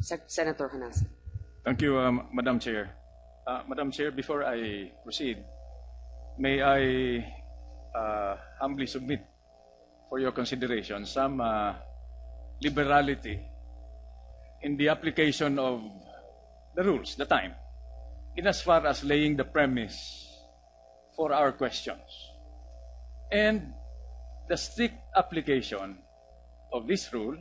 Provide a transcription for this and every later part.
Senator Honasan. Thank you, Madam Chair. Madam Chair, before I proceed, may I humbly submit for your consideration some liberality in the application of the rules, the time, in as far as laying the premise for our questions. And the strict application of this rule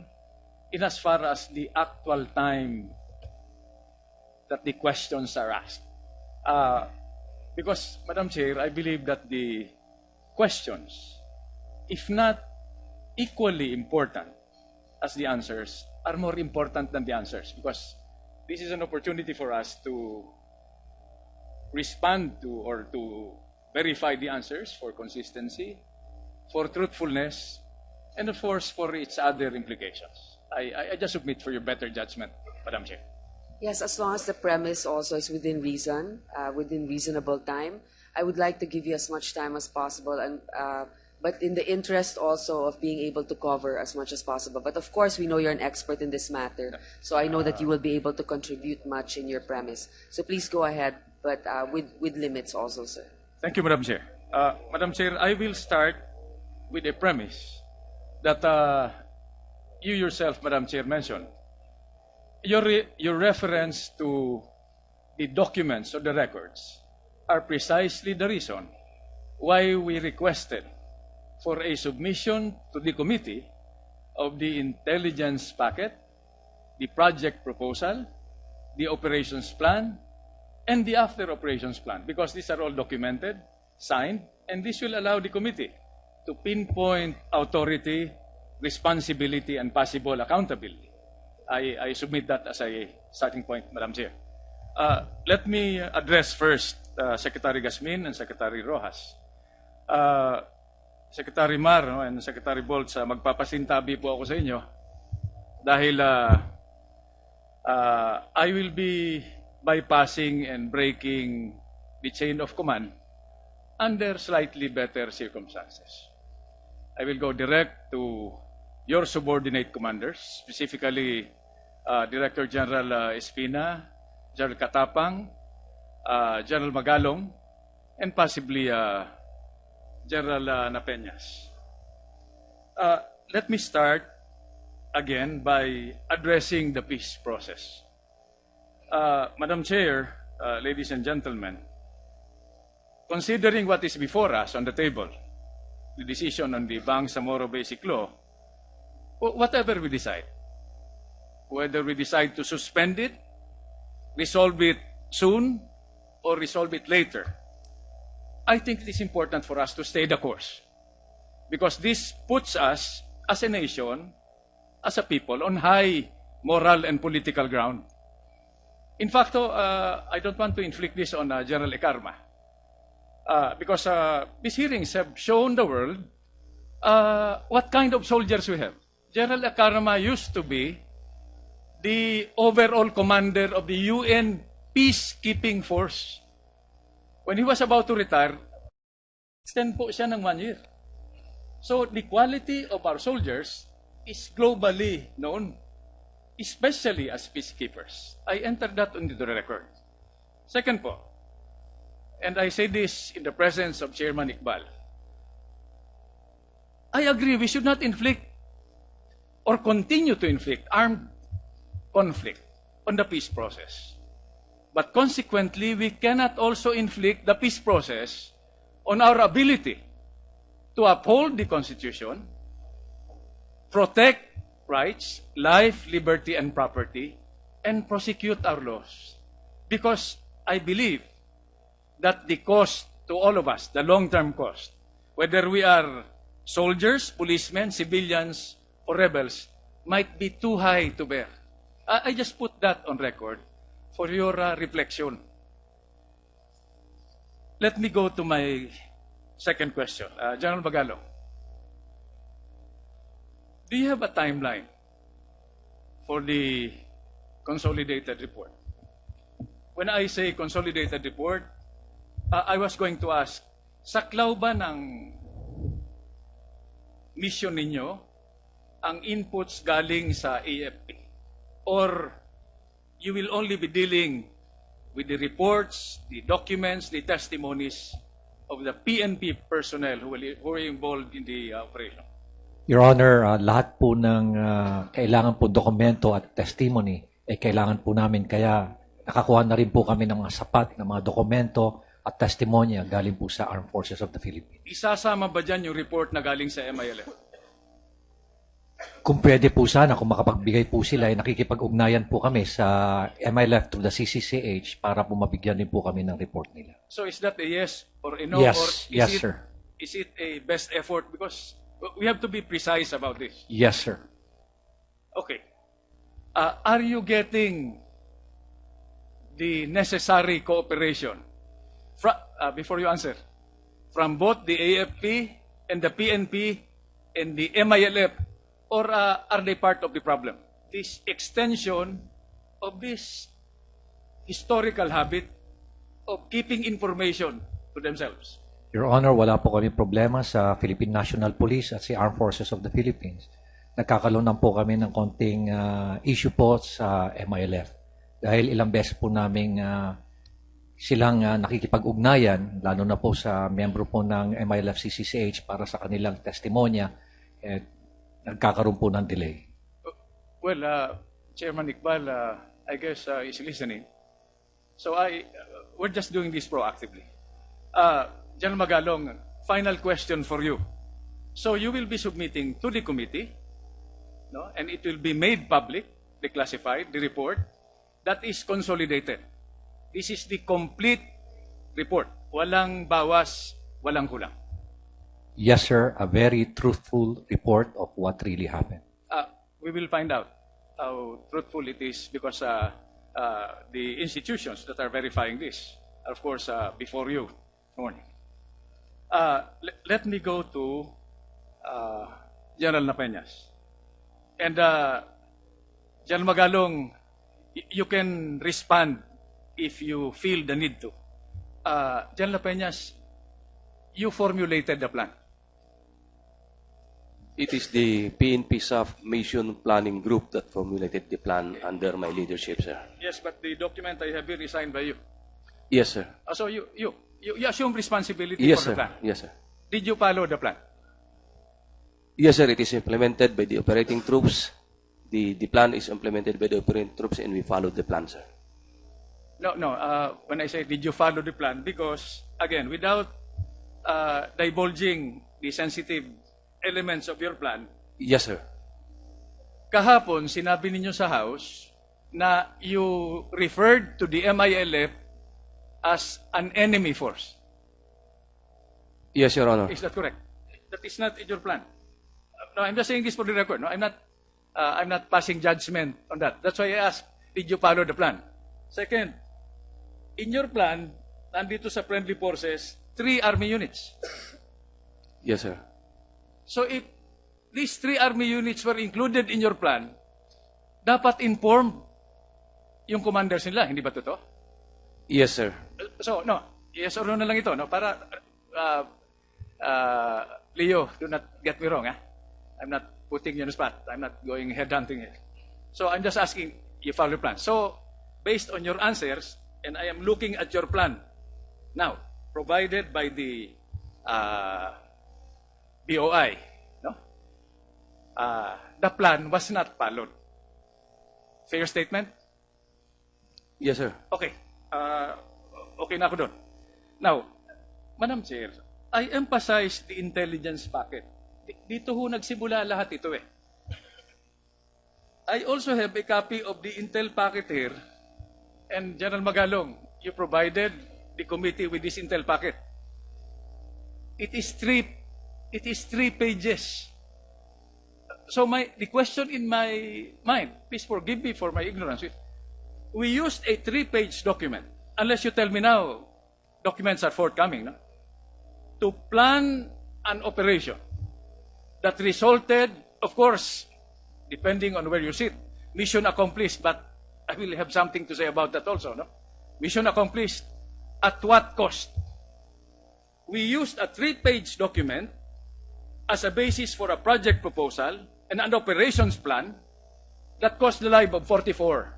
in as far as the actual time that the questions are asked. Because, Madam Chair, I believe that the questions, if not equally important as the answers, are more important than the answers, because this is an opportunity for us to respond to or to verify the answers for consistency, for truthfulness, and of course for its other implications. I just submit for your better judgment, Madam Chair. Yes, as long as the premise also is within reason, within reasonable time. I would like to give you as much time as possible, and but in the interest also of being able to cover as much as possible. But of course, we know you're an expert in this matter, so I know that you will be able to contribute much in your premise. So please go ahead, but with limits also, sir. Thank you, Madam Chair. Madam Chair, I will start with a premise that you yourself, Madam Chair, mentioned. Your reference to the documents or the records are precisely the reason why we requested for a submission to the committee of the intelligence packet, the project proposal, the operations plan, and the after operations plan, because these are all documented, signed, and this will allow the committee to pinpoint authority, responsibility, and possible accountability. I submit that as a starting point, Madam Chair. Let me address first Secretary Gasmin and Secretary Rojas. Secretary Mar, no, and Secretary Bolts, magpapasintabi po ako sa inyo dahil I will be bypassing and breaking the chain of command under slightly better circumstances. I will go direct to your subordinate commanders, specifically Director General Espina, General Katapang, General Magalong, and possibly General Napeñas. Let me start again by addressing the peace process. Madam Chair, ladies and gentlemen, considering what is before us on the table, the decision on the Bangsamoro Basic Law, whatever we decide, whether we decide to suspend it, resolve it soon, or resolve it later, I think it is important for us to stay the course, because this puts us as a nation, as a people, on high moral and political ground. In fact, I don't want to inflict this on General Ecarma, because these hearings have shown the world what kind of soldiers we have. General Ecarma used to be the overall commander of the UN peacekeeping force. When he was about to retire, extend po siya ng 1 year. So the quality of our soldiers is globally known, especially as peacekeepers. I entered that into the record. Second po, and I say this in the presence of Chairman Iqbal, I agree we should not inflict or continue to inflict armed conflict on the peace process. But consequently, we cannot also inflict the peace process on our ability to uphold the Constitution, protect rights, life, liberty, and property, and prosecute our laws. Because I believe that the cost to all of us, the long-term cost, whether we are soldiers, policemen, civilians, or rebels, might be too high to bear. I just put that on record for your reflection. Let me go to my second question. General Magalong, do you have a timeline for the consolidated report? When I say consolidated report, I was going to ask, saklaw ba ng mission ninyo ang inputs galing sa AFP? Or you will only be dealing with the reports, the documents, the testimonies of the PNP personnel who were involved in the operation. Your Honor, lahat po ng kailangan po dokumento at testimony ay kailangan po namin, kaya nakakuha na rin po kami ng mga sapat na mga dokumento at testimonya galing po sa Armed Forces of the Philippines. Isasama ba dyan yung report na galing sa MILF? Kung pwede po sana, kung makapagbigay po sila, ay nakikipag-ugnayan po kami sa MILF through the CCCH para po mabigyan din po kami ng report nila. So is that a yes or a no? Yes, Or yes, sir. Is it a best effort? Because we have to be precise about this. Yes, sir. Okay. Are you getting the necessary cooperation? Before you answer, from both the AFP and the PNP and the MILF, or are they part of the problem? This extension of this historical habit of keeping information to themselves. Your Honor, wala po kami problema sa Philippine National Police at sa Armed Forces of the Philippines. Nagkakaroon lang po kami ng konting issue po sa MILF. Dahil ilang beses po namin silang nakikipag-ugnayan, lalo na po sa membro po ng MILF CCCH para sa kanilang testimonya, nagkakaroon po ng delay. Well, Chairman Iqbal, I guess is listening. So we're just doing this proactively. General Magalong, final question for you. So you will be submitting to the committee, no, and it will be made public, declassified, the report that is consolidated. This is the complete report. Walang bawas, walang kulang. Yes, sir. A very truthful report of what really happened. We will find out how truthful it is because the institutions that are verifying this are, of course, before you. Morning. Let me go to General Napeñas. And General Magalong, you can respond if you feel the need to. General Napeñas, you formulated the plan. It is the PNP SAF Mission Planning Group that formulated the plan under my leadership, sir. Yes, but the document I have here is signed by you. Yes, sir. So you assume responsibility Yes, for sir. the plan. Yes, sir. Did you follow the plan? Yes, sir. It is implemented by the operating troops. The plan is implemented by the operating troops, and we followed the plan, sir. No. When I say did you follow the plan, because again, without divulging the sensitive elements of your plan, Yes, sir. kahapon sinabi ninyo sa House na you referred to the MILF as an enemy force. Yes, Your Honor. Is that correct? That is not in your plan. No, I'm just saying this for the record. No, I'm not passing judgment on that. That's why I asked, did you follow the plan? Second, in your plan, nandito sa friendly forces, 3 army units. Yes, sir. So if these 3 army units were included in your plan, dapat inform yung commanders nila, hindi ba totoo? Yes, sir. So, no, yes or no na lang ito, no? Para, Leo, do not get me wrong, I'm not putting you on the spot. I'm not going headhunting here. So, I'm just asking, you follow the plan. So, based on your answers, and I am looking at your plan now, provided by the BOI, no? The plan was not followed. Fair statement? Yes, sir. Okay. Okay na ako doon. Now, Madam Chair, I emphasize the intelligence packet. Dito ho nagsimula lahat ito eh. I also have a copy of the intel packet here, and General Magalong, you provided the committee with this intel packet. It is three pages. So the question in my mind, please forgive me for my ignorance. We used a 3-page document, unless you tell me now documents are forthcoming, no? To plan an operation that resulted, of course, depending on where you sit, mission accomplished, but I will have something to say about that also, no? Mission accomplished at what cost? We used a 3-page document as a basis for a project proposal and an operations plan that cost the life of 44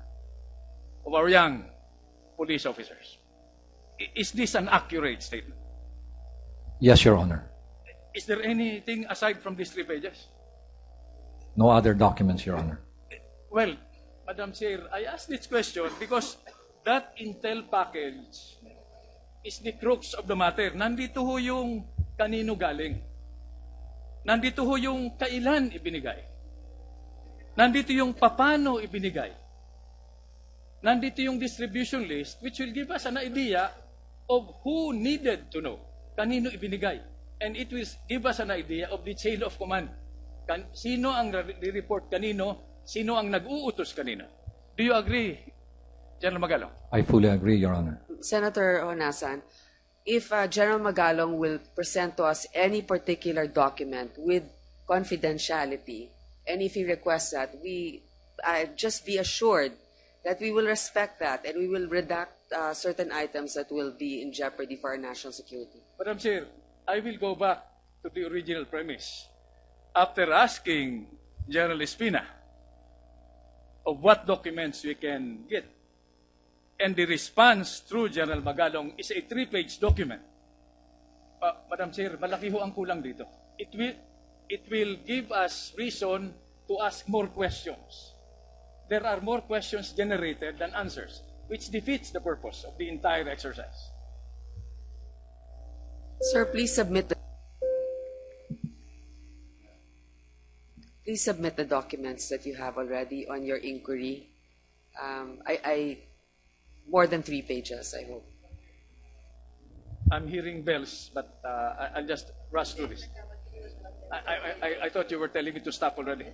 of our young police officers. Is this an accurate statement? Yes, Your Honor. Is there anything aside from these 3 pages? No other documents, Your Honor. Well, Madam Chair, I ask this question because that intel package is the crux of the matter. Nandito ho yung kanino galing. Nandito ho yung kailan ibinigay. Nandito yung papano ibinigay. Nandito yung distribution list which will give us an idea of who needed to know. Kanino ibinigay. And it will give us an idea of the chain of command. Sino ang report kanino, sino ang nag-uutos kanino. Do you agree, General Magalong? I fully agree, Your Honor. Senator Honasan, if General Magalong will present to us any particular document with confidentiality, and if he requests that, we just be assured that we will respect that and we will redact certain items that will be in jeopardy for our national security. Madam Chair, I will go back to the original premise. After asking General Espina of what documents we can get, and the response through General Magalong is a 3-page document. Madam Chair, malaki ho ang kulang dito. It will give us reason to ask more questions. There are more questions generated than answers, which defeats the purpose of the entire exercise. Sir, please submit the documents that you have already on your inquiry. More than 3 pages, I hope. I'm hearing bells, but I'll just rush through this. I thought you were telling me to stop already.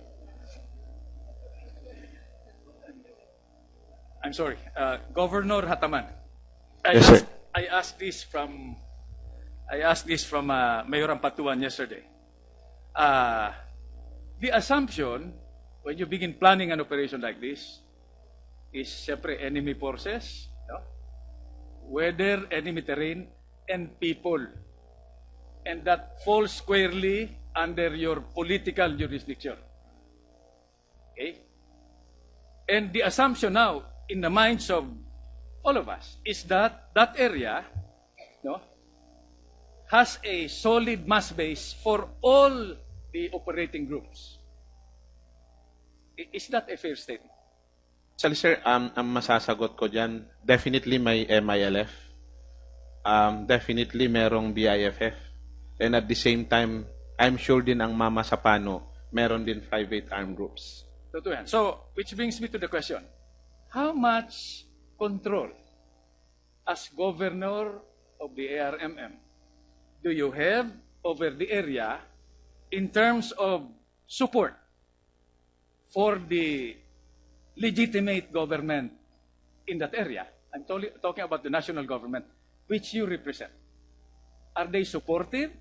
I'm sorry. Governor Hataman. Yes, sir. I asked this from Mayor Ampatuan yesterday. The assumption when you begin planning an operation like this is syempre enemy forces, no? Weather, enemy terrain, and people. And that falls squarely under your political jurisdiction. Okay? And the assumption now in the minds of all of us is that that area, no, has a solid mass base for all the operating groups. Is that a fair statement? Actually, sir, ang masasagot ko dyan, definitely may MILF. Definitely merong BIFF. And at the same time, I'm sure din ang Mama Sapano, meron din private armed groups. Totoo yan. So, which brings me to the question. How much control as governor of the ARMM do you have over the area in terms of support for the legitimate government in that area? I'm talking about the national government, which you represent. Are they supportive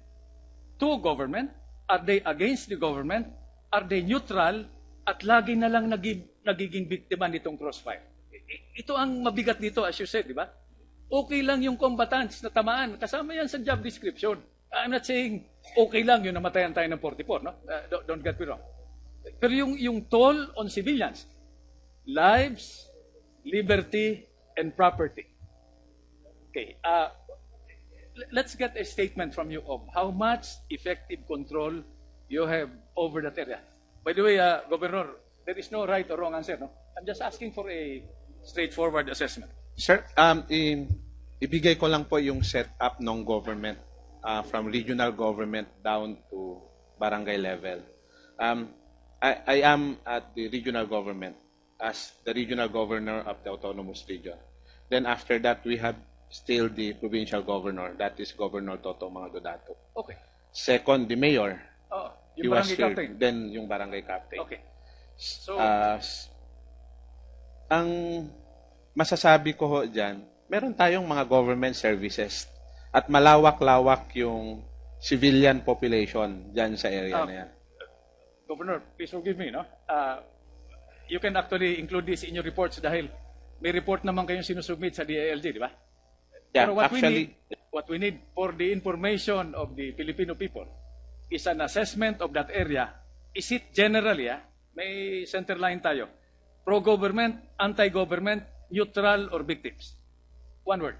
to government? Are they against the government? Are they neutral? At lagi na lang nagiging biktima nitong crossfire. Ito ang mabigat dito, as you said, di ba? Okay lang yung combatants na tamaan. Kasama yan sa job description. I'm not saying okay lang yung namatayan tayo ng 44, no? Don't get me wrong. Pero yung toll on civilians, lives, liberty, and property. Okay, let's get a statement from you of how much effective control you have over that area. By the way, Governor, there is no right or wrong answer, no? I'm just asking for a straightforward assessment. Sir, ibigay ko lang po yung setup ng government from regional government down to barangay level. I am at the regional government as the regional governor of the autonomous region. Then after that, we have still the provincial governor. That is Governor Toto Mangadodato. Okay. Second, the mayor. Yung barangay captain. Then yung barangay captain. Okay. So, ang masasabi ko ho dyan, meron tayong mga government services at malawak-lawak yung civilian population dyan sa area na yan. Governor, please forgive me, no? You can actually include this in your reports dahil may report naman kayong sinusubmit sa DILG, di ba? Yeah, Pero actually, what we need for the information of the Filipino people is an assessment of that area. Is it generally, may center line tayo, pro-government, anti-government, neutral, or victims? One word.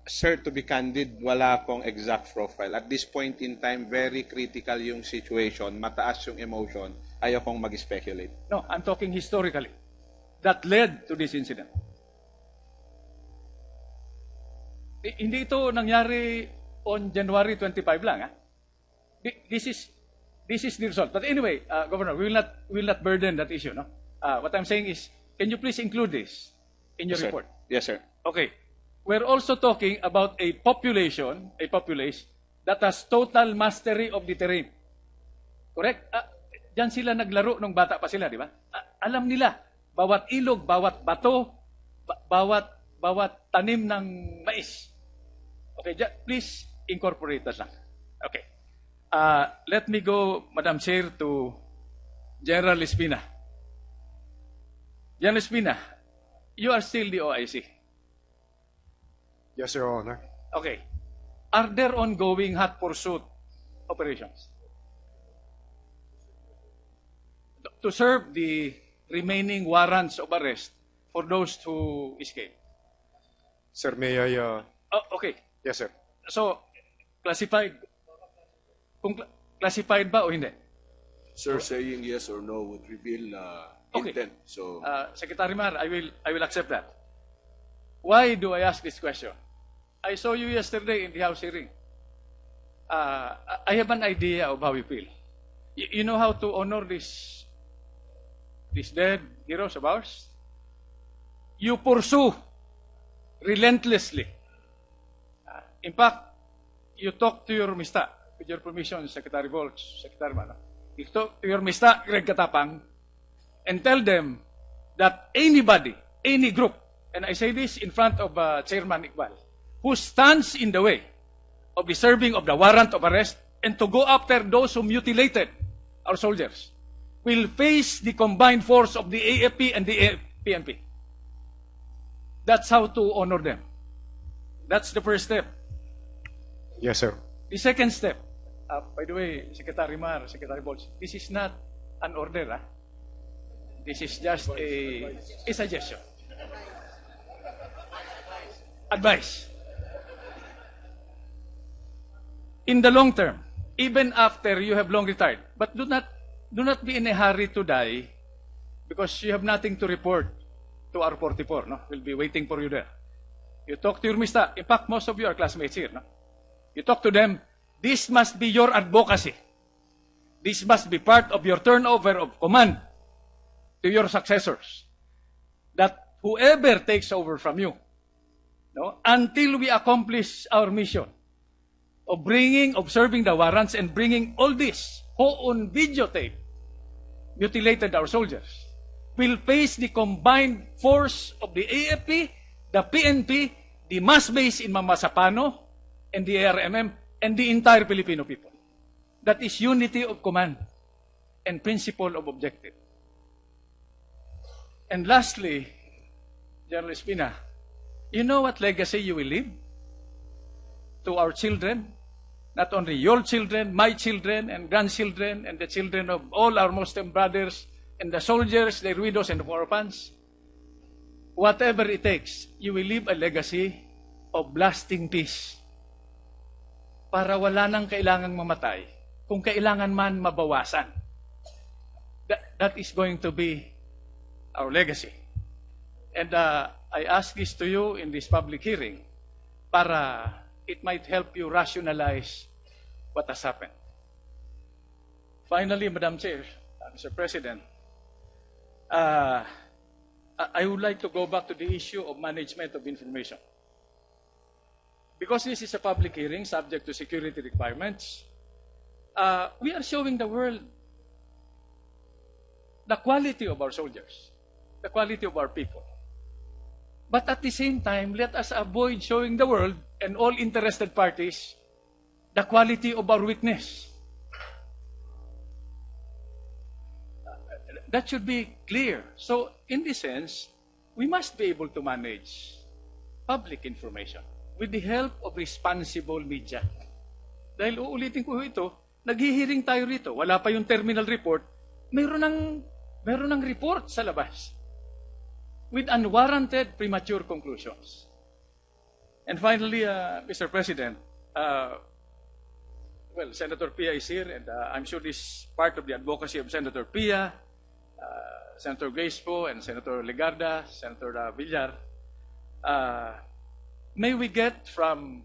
Sir, to be candid, wala akong exact profile. At this point in time, very critical yung situation, mataas yung emotion, ayaw kong mag-speculate. No, I'm talking historically. That led to this incident. Hindi ito nangyari on January 25 lang. This is the result. But anyway, Governor, we will not burden that issue. No? What I'm saying is, can you please include this in your Yes, sir. report? Yes, sir. Okay. We're also talking about a populace that has total mastery of the terrain. Correct? Diyan sila naglaro nung bata pa sila, di ba? Alam nila, bawat ilog, bawat bato, bawat tanim ng mais. Okay, please incorporate that lang. Okay. Let me go, Madam Chair, to General Espina. General Espina, you are still the OIC. Yes, Your Honor. Okay. Are there ongoing hot pursuit operations to serve the remaining warrants of arrest for those who escaped? Sir, may I... Oh, okay. Yes, sir. So, classified. Classified ba o hindi? Sir, saying yes or no would reveal Okay. intent. So, Secretary Mar, I will accept that. Why do I ask this question? I saw you yesterday in the House hearing. I have an idea of how you feel. You know how to honor these dead heroes of ours? You pursue relentlessly. In fact, you talk to your mista, with your permission, Secretary Volz, Secretary Mar. You talk to your mista, Greg Katapang, and tell them that anybody, any group, and I say this in front of Chairman Iqbal, who stands in the way of the serving of the warrant of arrest and to go after those who mutilated our soldiers, will face the combined force of the AFP and the PNP. That's how to honor them. That's the first step. Yes, sir. The second step, by the way, Secretary Mar, Secretary Bolz, this is not an order. This is just a suggestion. Advice. In the long term, even after you have long retired, but do not be in a hurry to die because you have nothing to report to R44. No? We'll be waiting for you there. You talk to your mista. In fact, most of you are classmates here. No? You talk to them. This must be your advocacy. This must be part of your turnover of command to your successors. That whoever takes over from you, no, until we accomplish our mission of serving the warrants and bringing all this who on videotape mutilated our soldiers, will face the combined force of the AFP, the PNP, the mass base in Mamasapano, and the ARMM, and the entire Filipino people. That is unity of command and principle of objective. And lastly, General Espina, you know what legacy you will leave to our children? Not only your children, my children, and grandchildren, and the children of all our Muslim brothers, and the soldiers, their widows, and orphans. Whatever it takes, you will leave a legacy of lasting peace. Para wala nang kailangang mamatay, kung kailangan man mabawasan. That is going to be our legacy. And I ask this to you in this public hearing para it might help you rationalize what has happened. Finally, Madam Chair, Mr. President, I would like to go back to the issue of management of information. Because this is a public hearing subject to security requirements, we are showing the world the quality of our soldiers, the quality of our people. But at the same time, let us avoid showing the world and all interested parties the quality of our weakness. That should be clear. So, in this sense, we must be able to manage public information with the help of responsible media. Dahil uulitin ko ito, naghihiring tayo rito, wala pa yung terminal report, meron ng report sa labas. with unwarranted premature conclusions. And finally, Mr. President, well, Senator Pia is here, and I'm sure this is part of the advocacy of Senator Pia, Senator Grace Poe, and Senator Legarda, Senator Villar. May we get from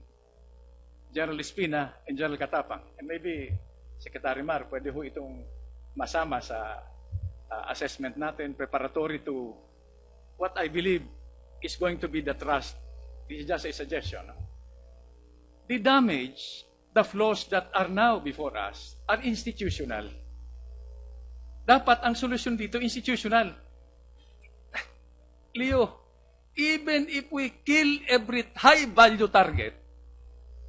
General Espina and General Katapang, and maybe Secretary Mar, pwede ho itong masama sa assessment natin, preparatory to what I believe is going to be the trust. This is just a suggestion. No? The damage, the flaws that are now before us are institutional. Dapat ang solusyon dito, institutional. Leo, even if we kill every high-value target,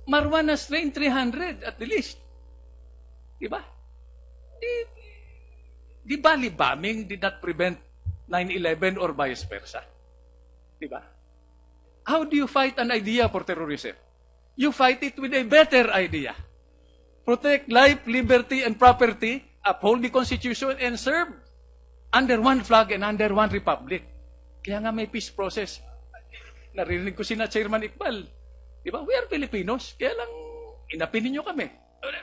Marwan has trained 300 at the least. Diba? Di Bali bombing did not prevent 9/11 or vice versa. Diba? How do you fight an idea for terrorism? You fight it with a better idea. Protect life, liberty, and property, uphold the Constitution, and serve under one flag and under one republic. Kaya nga may peace process. Narinig ko sina Chairman Iqbal. Diba? We are Filipinos. Kaya lang, inapinin nyo kami.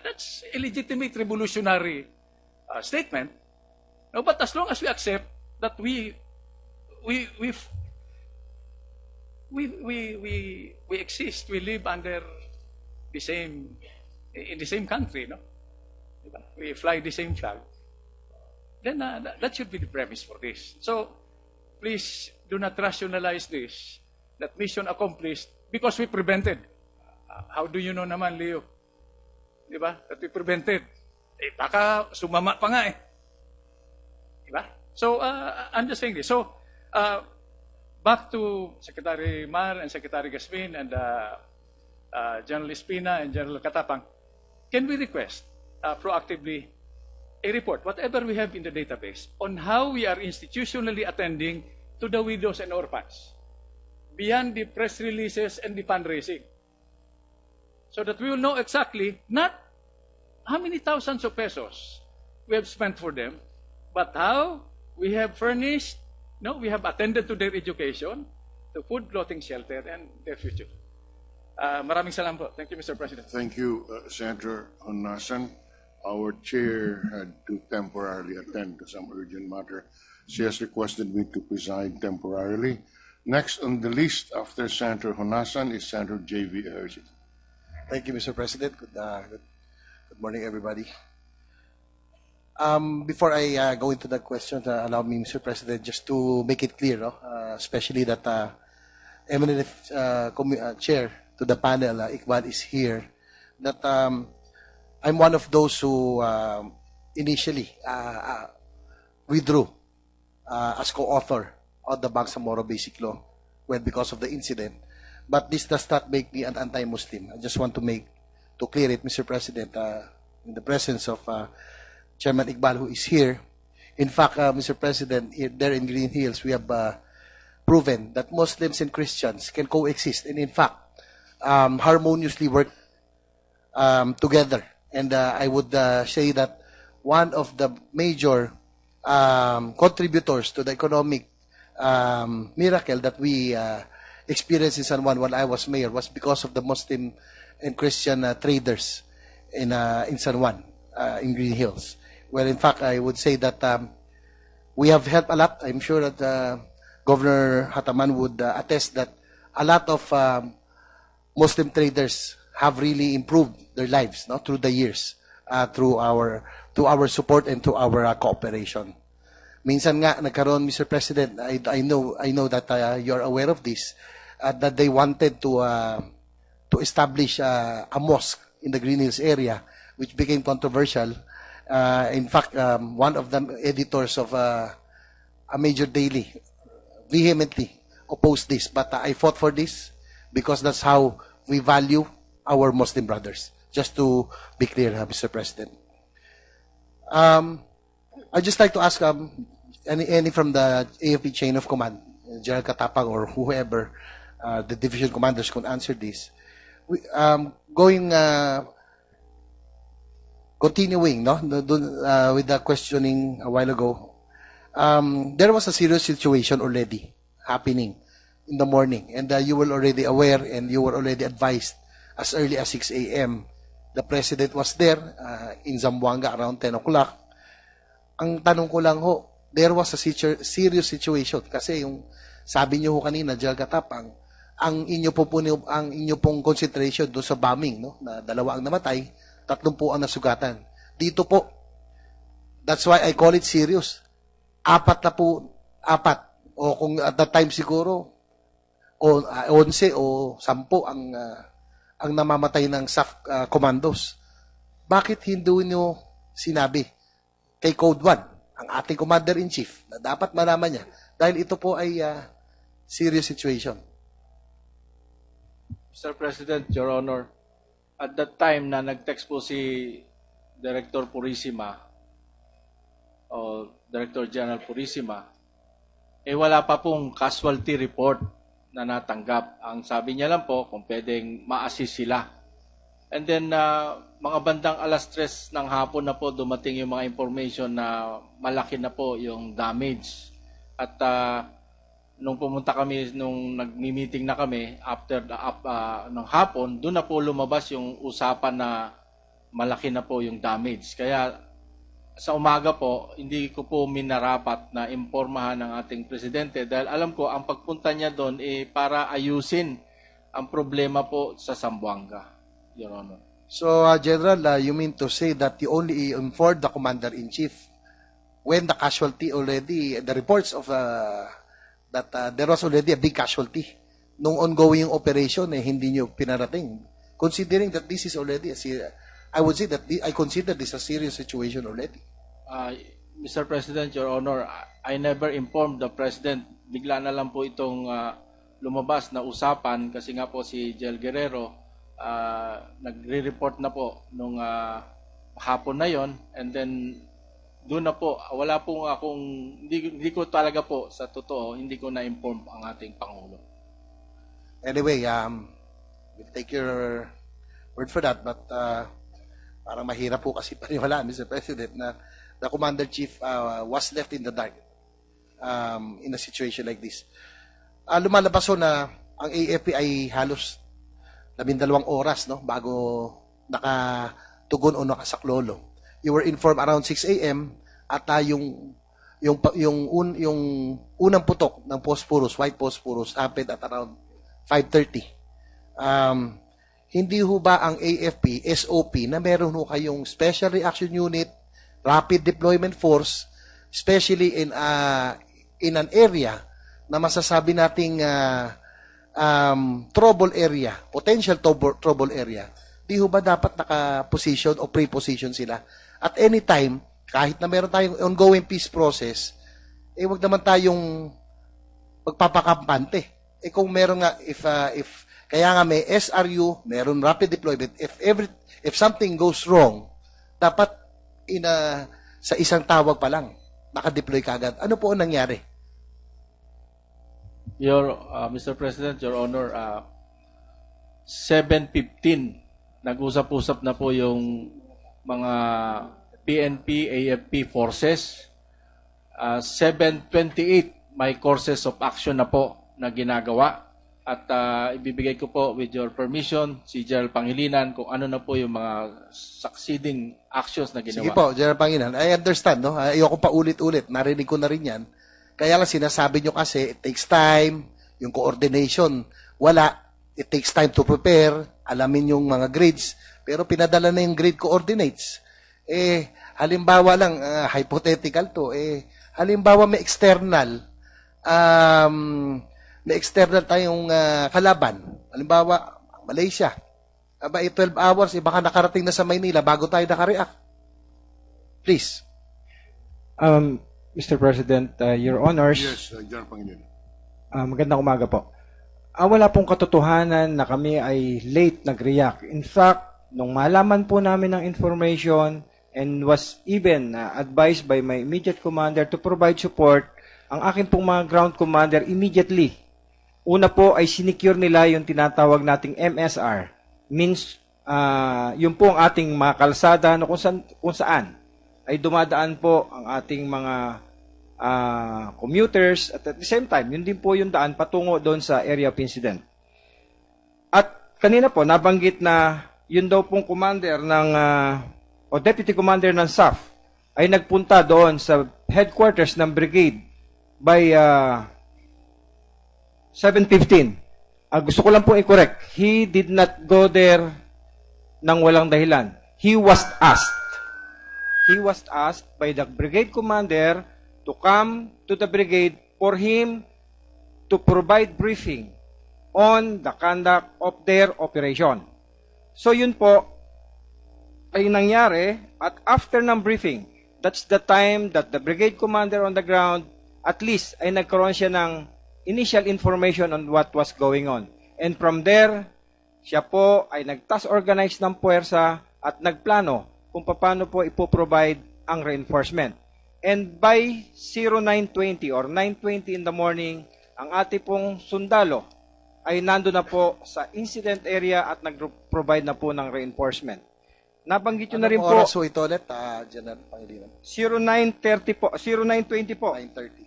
That's a legitimate revolutionary statement. No, but as long as we accept that we exist, we live under the same, in the same country, no? Diba? We fly the same flag. Then that should be the premise for this. So, please do not rationalize this, that mission accomplished because we prevented. How do you know naman, Leo? Diba? That we prevented. Eh, baka sumama pa nga eh. Diba? So, I'm just saying this. So, back to Secretary Mar and Secretary Gasmin and General Espina and General Katapang, can we request proactively a report, whatever we have in the database, on how we are institutionally attending to the widows and orphans, beyond the press releases and the fundraising, so that we will know exactly not how many thousands of pesos we have spent for them, but how we have furnished, no, we have attended to their education, to food, clothing, shelter, and their future. Maraming salamat po. Thank you, Mr. President. Thank you, Senator Honasan. Our chair had to temporarily attend to some urgent matter. She has requested me to preside temporarily. Next on the list after Senator Honasan is Senator J.V. Ejercito. Thank you, Mr. President. Good morning, everybody. Before I go into that question, allow me, Mr. President, just to make it clear, no? Especially that eminent chair to the panel, Iqbal, is here, that I'm one of those who initially withdrew as co-author of the Bangsamoro Basic Law, well, because of the incident. But this does not make me an anti-Muslim. I just want to clear it, Mr. President, in the presence of Chairman Iqbal, who is here. In fact, Mr. President, there in Green Hills, we have proven that Muslims and Christians can coexist, and in fact, harmoniously work together. And I would say that one of the major contributors to the economic miracle that we experienced in San Juan while I was mayor was because of the Muslim and Christian traders in San Juan, in Green Hills. Well, in fact, I would say that we have helped a lot. I'm sure that Governor Hataman would attest that a lot of Muslim traders have really improved their lives, no, through the years, through our support and to our cooperation. Minsan nga nagkaroon, Mr. President, I know that you're aware of this, that they wanted to establish a mosque in the Green Hills area, which became controversial. In fact, one of the editors of a major daily vehemently opposed this, but I fought for this because that's how we value our Muslim brothers. Just to be clear, Mr. President. I'd just like to ask any from the AFP chain of command, General Katapang or whoever, the division commanders could answer this. Continuing, no, with the questioning a while ago, there was a serious situation already happening in the morning. And you were already aware and you were already advised as early as 6 a.m. The President was there in Zamboanga around 10 o'clock. Ang tanong ko lang ho, there was a serious situation kasi yung sabi niyo ho kanina, General Gatapang, ang inyo pong concentration doon sa bombing, no, na 2 ang namatay, 3 po ang nasugatan. Dito po, that's why I call it serious. 4 o kung at that time siguro o 11 o 10 ang namamatay ng SAF commandos. Bakit hindi niyo sinabi kay Code 1, ang ating Commander-in-Chief, na dapat malaman niya dahil ito po ay serious situation? Mr. President, Your Honor, at that time na nag-text po si Director Purisima o Director General Purisima, wala pa pong casualty report na natanggap. Ang sabi niya lang po kung pwedeng ma-assist sila. And then, mga bandang 3:00 ng hapon na po dumating yung mga information na malaki na po yung damage. At nung pumunta kami, nung nag-meeting na kami, after ng hapon, doon na po lumabas yung usapan na malaki na po yung damage. Kaya sa umaga po, hindi ko po minarapat na impormahan ng ating presidente dahil alam ko ang pagpunta niya doon para ayusin ang problema po sa Zamboanga, Your Honor. So, General, you mean to say that you only informed the Commander-in-Chief when the casualty already, the reports of that there was already a big casualty nung ongoing operation, hindi nyo pinarating. Considering that this is already I would say that I consider this a serious situation already. Mr. President, Your Honor, I never informed the President. Bigla na lang po itong lumabas na usapan kasi nga po si Jel Guerrero nagre-report na po nung hapon na yon, and then doon na po, wala pong akong, hindi ko talaga po, sa totoo, hindi ko na-inform ang ating Pangulo. Anyway, we'll take your word for that, but parang mahirap po kasi paniwalaan, Mr. President, na the Commander-Chief was left in the dark in a situation like this. Lumalabas ho na ang AFP ay halos 12 oras, no, bago nakatugon o nakasaklolo. You were informed around 6 a.m. at yung unang putok ng phosphorus, white phosphorus, happened at around 5:30. Hindi ho ba ang AFP, SOP, na meron ho kayong Special Reaction Unit, Rapid Deployment Force, especially in an area na masasabi nating trouble area, potential trouble area, di ho ba dapat naka-position o pre-position sila? At any time, kahit na meron tayong ongoing peace process, wag naman tayong magpapakampante. Kung meron nga, if kaya nga may SRU, meron rapid deployment, if something goes wrong, dapat sa isang tawag pa lang, naka-deploy ka agad. Ano po ang nangyari? Mr. President, Your Honor, 7:15, nag-usap-usap na po yung mga PNP, AFP forces. 7:28, may courses of action na po na ginagawa. At ibibigay ko po, with your permission, si General Pangilinan kung ano na po yung mga succeeding actions na ginawa. Sige po, General Pangilinan. I understand, no? Ayoko pa ulit-ulit. Narinig ko na rin yan. Kaya lang sinasabi nyo kasi, it takes time, yung coordination, wala. It takes time to prepare, alamin yung mga grades, pero pinadala na yung grade coordinates. Halimbawa lang, hypothetical to, halimbawa may external tayong kalaban. Halimbawa, Malaysia. 12 hours, baka nakarating na sa Maynila bago tayo nakareact. Please. Mr. President, Your Honors. Yes, General Pangilinan. Magandang umaga po. Wala pong katotohanan na kami ay late nag-react. In fact, nung malaman po namin ng information and was even advised by my immediate commander to provide support, ang akin pong mga ground commander immediately. Una po ay sinecure nila yung tinatawag nating MSR. Means, yung po ang ating mga kalsada na kung saan ay dumadaan po ang ating mga commuters, at the same time, yun din po yung daan patungo doon sa area of incident. At kanina po, nabanggit na yun daw pong commander ng, o deputy commander ng SAF ay nagpunta doon sa headquarters ng brigade by 7:15. Gusto ko lang po i-correct. He did not go there nang walang dahilan. He was asked. He was asked by the brigade commander to come to the brigade for him to provide briefing on the conduct of their operation. So yun po ay nangyari at after ng briefing, that's the time that the brigade commander on the ground at least ay nagkaroon siya ng initial information on what was going on. And from there, siya po ay nag-task organize ng puwersa at nagplano kung paano po ipoprovide ang reinforcement. And by 09:20 or 9:20 in the morning, ang ating pong sundalo ay nando na po sa incident area at nag-provide na po ng reinforcement. Nabanggit nyo na rin po. Anong oras po ito ulit, General Pangilinan? 09:30 po, 09:20 po. 9:30.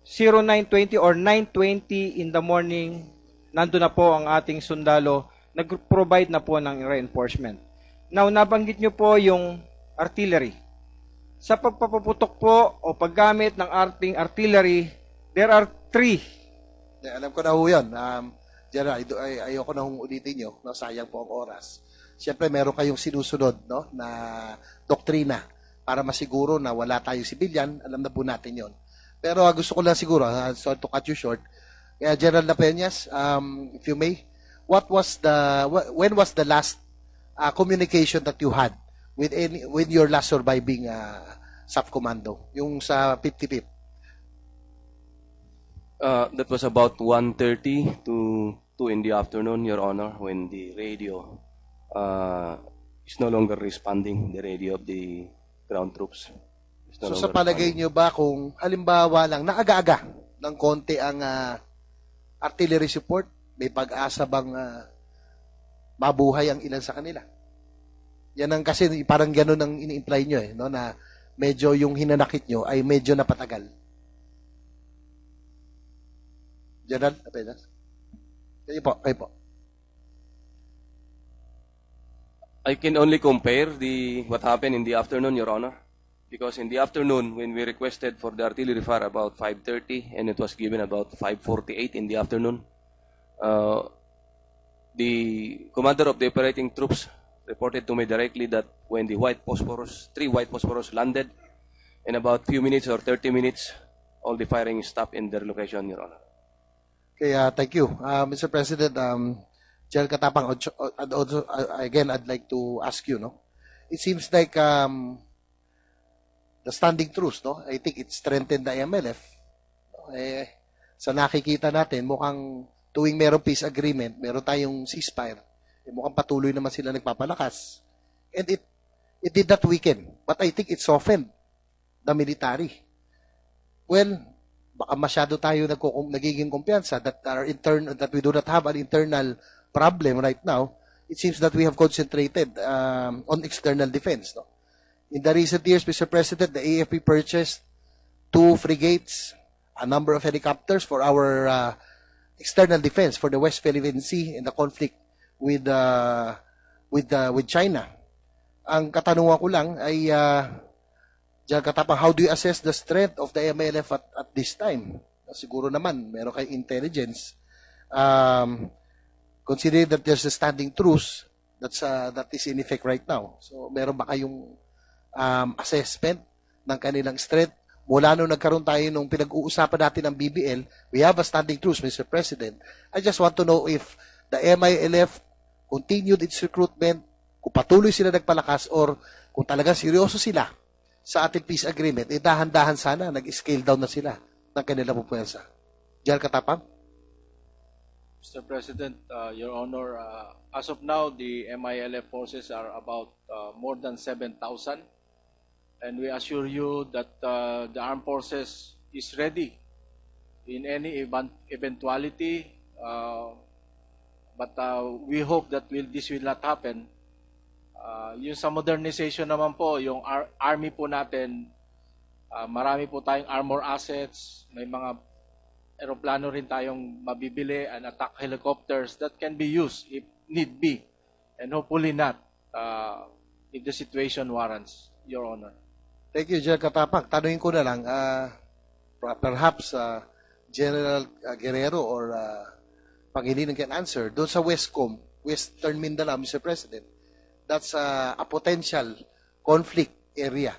09:20 or 9:20 in the morning, nando na po ang ating sundalo, nag-provide na po ng reinforcement. Now, nabanggit nyo po yung artillery. Sa pagpapaputok po o paggamit ng ating artillery, there are 3. Alam ko na ho yun. General, ayoko na hong ulitin nyo. No? Sayang po ang oras. Siyempre, meron kayong sinusunod, no? Na doktrina para masiguro na wala tayong civilian. Alam na po natin yon. Pero gusto ko lang siguro, sorry to cut you short. Kaya General Lapeñas, if you may, when was the last communication that you had with your last surviving SAF commando, yung sa 55th? That was about 1:30 to 2 in the afternoon, Your Honor, when the radio is no longer responding, the radio of the ground troops. So sa palagay nyo ba kung halimbawa lang naaga-aga ng konti ang artillery support, may pag-asa bang mabuhay ang ilan sa kanila? Yan ang kasi parang gano'n ang ini-imply nyo no, na medyo yung hinanakit nyo ay medyo napatagal. General, apenas? Kayo po. I can only compare what happened in the afternoon, Your Honor. Because in the afternoon, when we requested for the artillery fire about 5:30, and it was given about 5:48 in the afternoon, the commander of the operating troops reported to me directly that when the 3 white phosphorus landed, in about few minutes or 30 minutes, all the firing stopped in their location, Your Honor. Kaya, thank you. Mr. President, General Katapang, again, I'd like to ask you, no? It seems like the standing truce, no? I think it strengthened the MLF. Sa nakikita natin, mukhang tuwing merong peace agreement, meron tayong ceasefire, mukhang patuloy naman sila nagpapalakas. And it did not weaken. But I think it softened the military. Well, baka masyado tayo nagiging kumpiyansa that we do not have an internal problem right now. It seems that we have concentrated on external defense. No? In the recent years, Mr. President, the AFP purchased 2 frigates, a number of helicopters for our external defense for the West Philippine Sea and the conflict with China. Ang katanungan ko lang ay Diyan Katapang, how do you assess the strength of the MLF at this time? Siguro naman, meron kayong intelligence. Considering that there's a standing truce that is in effect right now. So, meron ba kayong assessment ng kanilang strength? Mula nung nagkaroon tayo nung pinag-uusapan natin ng BBL, we have a standing truce, Mr. President. I just want to know if the MILF continued its recruitment, kung patuloy sila nagpalakas, or kung talagang seryoso sila sa ating peace agreement, dahan-dahan sana, nag-scale down na sila ng kanilang pupuwersa. Diyan Katapang? Mr. President, Your Honor, as of now, the MILF forces are about more than 7,000. And we assure you that the armed forces is ready in any eventuality. But we hope that this will not happen. Yung sa modernization naman po, yung army po natin, Marami po tayong armor assets, may mga aeroplano rin tayong mabibili and attack helicopters that can be used if need be. And hopefully not if the situation warrants, Your Honor. Thank you, General Katapang. Tanungin ko na lang, perhaps General Guerrero or Pangilinan can answer. Doon sa Westcom, Western Mindanao, Mr. President, that's a potential conflict area.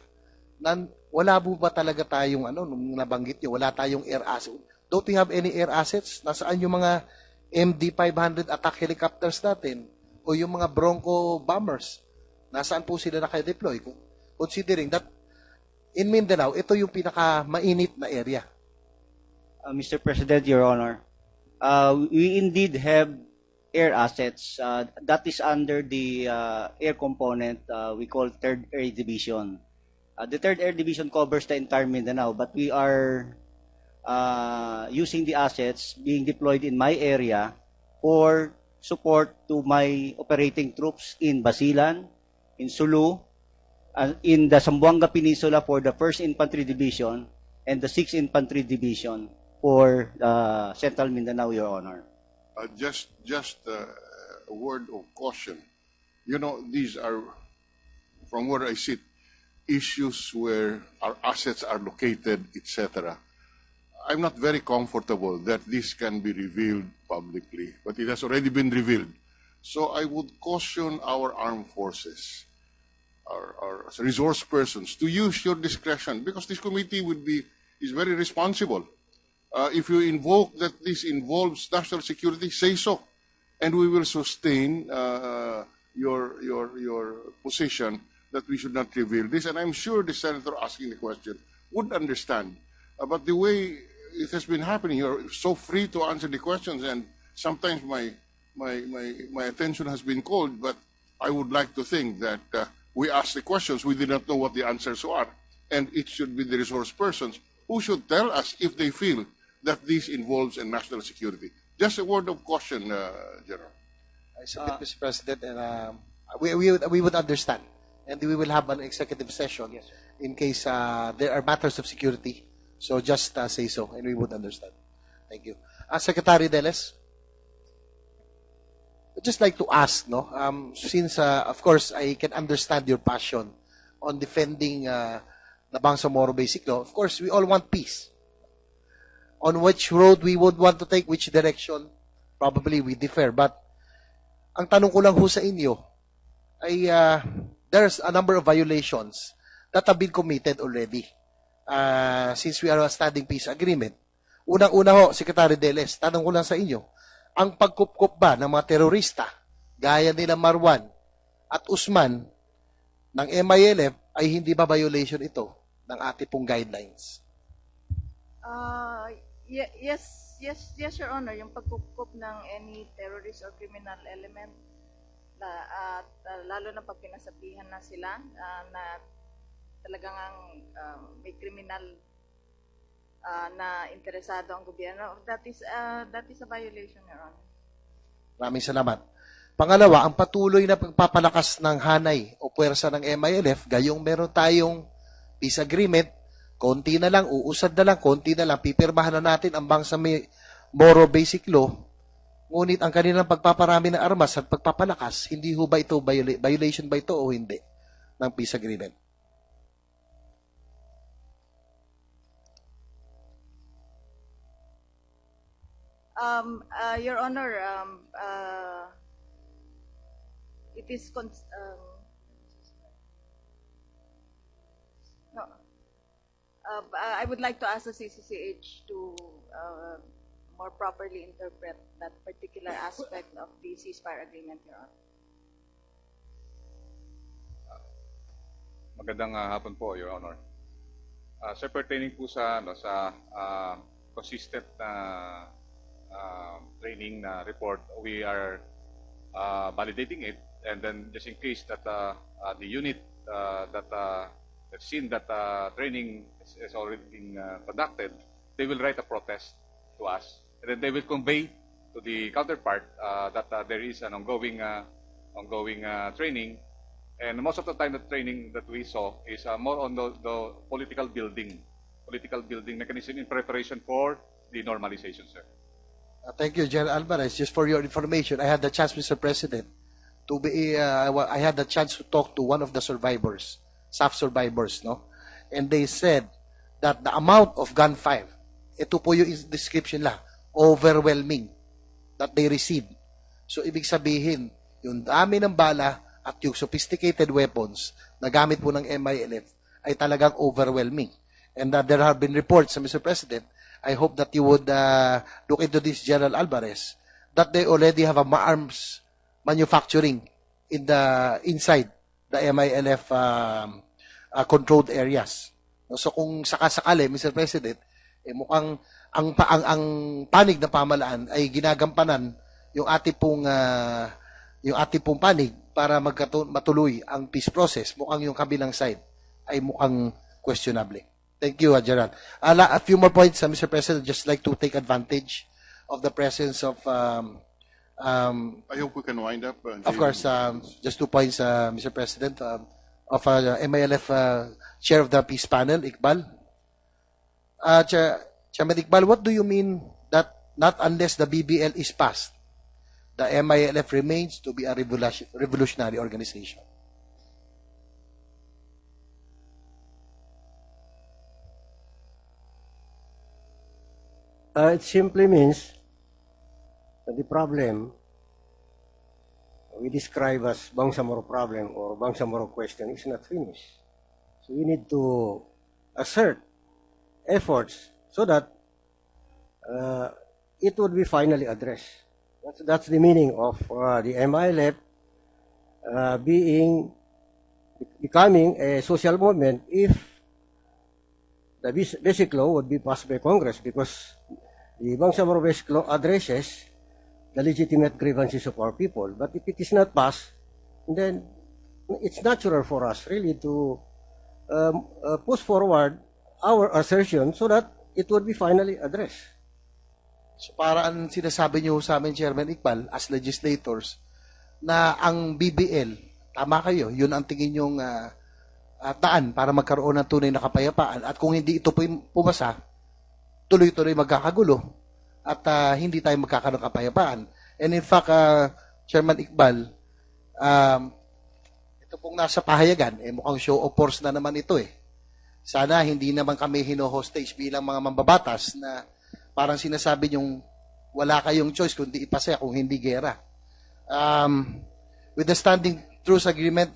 Wala po ba talaga tayong, nung nabanggit nyo, wala tayong air assets? Don't we have any air assets? Nasaan yung mga MD-500 attack helicopters natin? O yung mga Bronco bombers? Nasaan po sila naka-deploy? Considering that in Mindanao, ito yung pinaka-mainit na area. Mr. President, Your Honor, we indeed have air assets. That is under the air component we call 3rd Air Division. The 3rd Air Division covers the entire Mindanao, but we are using the assets being deployed in my area for support to my operating troops in Basilan, in Sulu, in the Zamboanga Peninsula for the 1st Infantry Division, and the 6th Infantry Division for Central Mindanao, Your Honor. Just a word of caution. You know, these are, from where I sit, issues where our assets are located, etc. I'm not very comfortable that this can be revealed publicly, but it has already been revealed. So I would caution our armed forces, our resource persons, to use your discretion, because this committee is very responsible. If you invoke that this involves national security, say so, and we will sustain your position that we should not reveal this. And I'm sure the senator asking the question would understand. But the way it has been happening, you're so free to answer the questions, and sometimes my attention has been called. But I would like to think that we ask the questions, we did not know what the answers are, and it should be the resource persons who should tell us if they feel that this involves in national security. Just a word of caution, General. I submit, Mr. President, and we would understand, and we will have an executive session in case there are matters of security. So just say so, and we would understand. Thank you. Secretary Deles, I'd just like to ask, since of course I can understand your passion on defending the Bangsamoro Basic Law. Of course, we all want peace. On which road we would want to take, which direction, probably we differ. But ang tanong ko lang ho sa inyo ay there's a number of violations that have been committed already since we are a standing peace agreement. Unang-una ho, Secretary Deles, tanong ko lang sa inyo, ang pagkupkup ba ng mga terorista, gaya nila Marwan at Usman, ng MILF, ay hindi ba violation ito ng ating pong guidelines? Yes, Your Honor. Yung pagkukup ng any terrorist or criminal element, lalo na pag pinasabihan na sila na talagang may criminal na interesado ang gobyerno, that is a violation, Your Honor. Maraming salamat. Pangalawa, ang patuloy na pagpapalakas ng hanay o puwersa ng MILF, gayong meron tayong peace agreement, konti na lang, uusad na lang, konti na lang, pipirmahan na natin ang Bangsamoro Basic Law, ngunit ang kanilang pagpaparami ng armas at pagpapalakas, hindi ho ba ito, violation ba ito o hindi ng peace agreement? Your Honor, it is I would like to ask the CCCH to more properly interpret that particular aspect of the ceasefire agreement, Your Honor. Magandang hapon po, Your Honor. Sir, pertaining po sa consistent na training na report, we are validating it, and then just in case that the unit that seen that training is already being conducted, they will write a protest to us, and then they will convey to the counterpart that there is an ongoing training, And most of the time, the training that we saw is more on the political building mechanism in preparation for the normalization, sir. Thank you, General Alvarez. Just for your information, I had the chance, Mr. President, I had the chance to talk to one of the survivors, SAF survivors, no? And they said that the amount of gunfire, ito po yung description lang, overwhelming that they received. So, ibig sabihin, yung dami ng bala at yung sophisticated weapons na gamit po ng MILF ay talagang overwhelming. And there have been reports, Mr. President, I hope that you would look into this, General Alvarez, that they already have a arms manufacturing inside the MILF controlled areas. So kung sakasakali, Mr. President, mukhang ang panig na pamalaan ay ginagampanan yung ating pong panig para matuloy ang peace process. Mukhang yung kabilang side ay mukhang questionable. Thank you, Gerald. A few more points, Mr. President. Just like to take advantage of the presence of I hope we can wind up. of course, just 2 points, Mr. President, of MILF Chair of the Peace Panel, Iqbal. Chairman Iqbal, what do you mean that not unless the BBL is passed, the MILF remains to be a revolutionary organization? It simply means that the problem we describe as Bangsamoro problem or Bangsamoro question is not finished. So we need to assert efforts so that it would be finally addressed. That's the meaning of the MILF becoming a social movement if the basic law would be passed by Congress, because the Bangsamoro Basic Law addresses the legitimate grievances of our people. But if it is not passed, then it's natural for us really to push forward our assertion so that it would be finally addressed. So parang sinasabi niyo sa amin, Chairman Iqbal, as legislators, na ang BBL, tama kayo, yun ang tingin yung daan para magkaroon ng tunay na kapayapaan. At kung hindi ito pumasa, tuloy-tuloy magkakagulo at hindi tayo magkakaroon ng kapayapaan. And in fact, Chairman Iqbal, ito pong nasa pahayagan, mukhang show of force na naman ito eh. Sana hindi naman kami hino-hostage bilang mga mambabatas na parang sinasabi niyong wala kayong choice kundi ipasaya kung hindi gera. With the Standing Truce Agreement,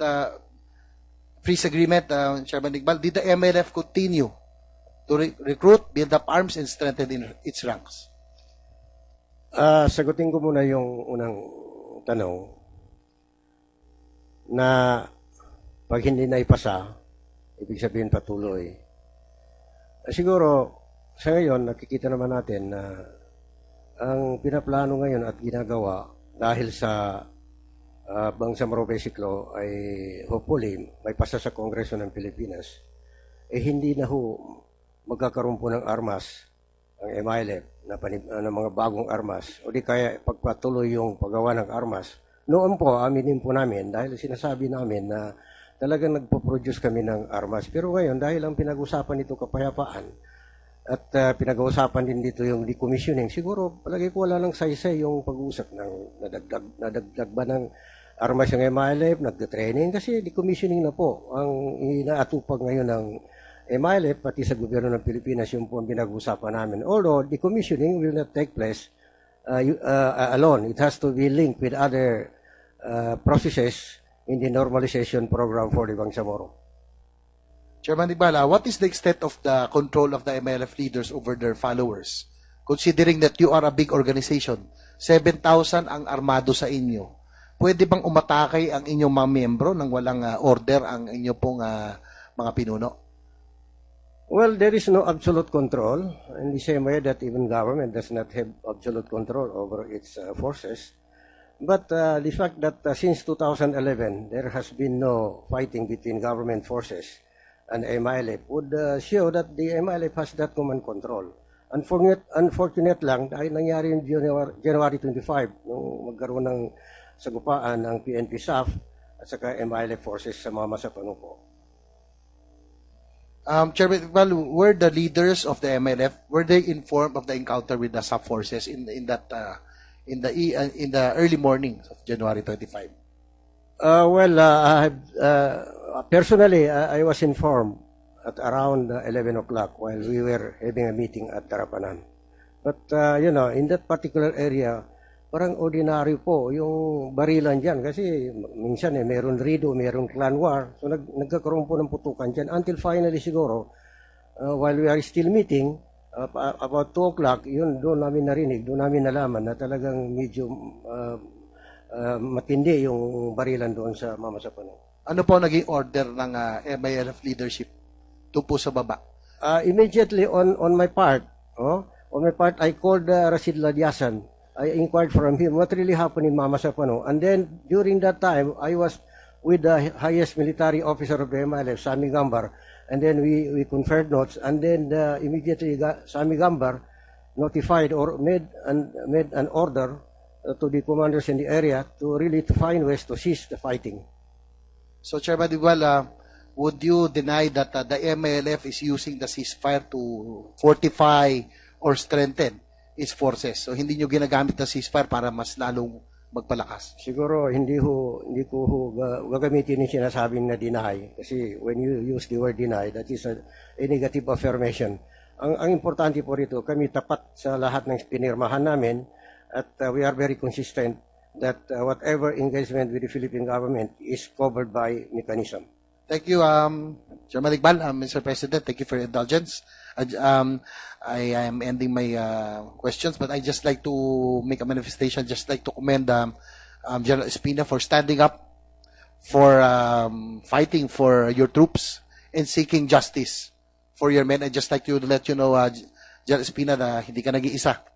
Freeze Agreement, Chairman Iqbal, did the MLF continue to recruit, build up arms, and strengthen its ranks? Sagutin ko muna yung unang tanong na pag hindi na ipasa, ibig sabihin patuloy. Siguro, sa ngayon, nakikita naman natin na ang pinaplano ngayon at ginagawa dahil sa Bangsamoro Basic Law ay hopefully may pasa sa Kongreso ng Pilipinas, hindi na magkakaroon po ng armas ang MILF na mga bagong armas o di kaya pagpatuloy yung paggawa ng armas. Noon po, aminin po namin dahil sinasabi namin na talagang nagpo-produce kami ng armas. Pero ngayon, dahil ang pinag-usapan nito kapayapaan at pinag-usapan din dito yung decommissioning, siguro palagi ko wala nang saysay yung pag-uusap ng nadagdag ba ng armas yung MILF, nagda-training kasi decommissioning na po ang inaatupag ngayon ng MILF pati sa gobyerno ng Pilipinas yung po ang pinag-usapan namin. Although decommissioning will not take place alone. It has to be linked with other processes in the normalization program for the Bangsamoro. Chairman Iqbal, what is the extent of the control of the MILF leaders over their followers? Considering that you are a big organization, 7,000 ang armado sa inyo. Pwede bang umatake ang inyong mga miyembro nang walang order ang inyo pong mga pinuno? Well, there is no absolute control in the same way that even government does not have absolute control over its forces. But the fact that since 2011, there has been no fighting between government forces and MILF would show that the MILF has that command control. Unfortunate lang, dahil nangyari yung January 25, nung magkaroon ng sagupaan ang PNP-SAF, at saka MILF forces sa mga Masapano po. Chairman Iqbal, were the leaders of the MLF, were they informed of the encounter with the sub forces in the early morning of January 25? Personally, I was informed at around 11 o'clock while we were having a meeting at Tarapanan. But, in that particular area, parang ordinary po yung barilan dyan kasi minsan meron rido, meron clan war. So nagkakaroon po ng putukan dyan until finally siguro, while we are still meeting, about 2 o'clock, yun doon namin narinig, doon namin nalaman na talagang medyo matindi yung barilan doon sa Mama Sapano. Ano po naging order ng MILF leadership tupo sa baba? Immediately on my part, I called Rashid Ladyasan. I inquired from him what really happened in Mama Sapano. And then during that time, I was with the highest military officer of the MILF, Sami Gambar. And then we conferred notes. And then immediately Sami Gambar notified or made an order to the commanders in the area to find ways to cease the fighting. So, Chairman Iqbal, would you deny that the MILF is using the ceasefire to fortify or strengthen its forces? So, hindi nyo ginagamit na ceasefire para mas lalong magpalakas? Siguro, hindi ko gagamitin yung sinasabing na deny. Kasi when you use the word deny, that is a negative affirmation. Ang importante po rito, kami tapat sa lahat ng pinirmahan namin at we are very consistent that whatever engagement with the Philippine government is covered by mechanism. Thank you, Chairman Iqbal. Mr. President, thank you for your indulgence. I am ending my questions, but I just like to make a manifestation, just like to commend General Espina for standing up, for fighting for your troops, and seeking justice for your men. I just like to let you know, General Espina, na hindi ka nag-iisa.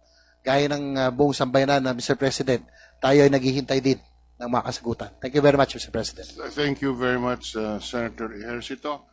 Gaya ng buong sambayanan na Mr. President, tayo ay naghihintay din ng mga kasagutan. Thank you very much, Mr. President. Thank you very much, Senator Ejercito.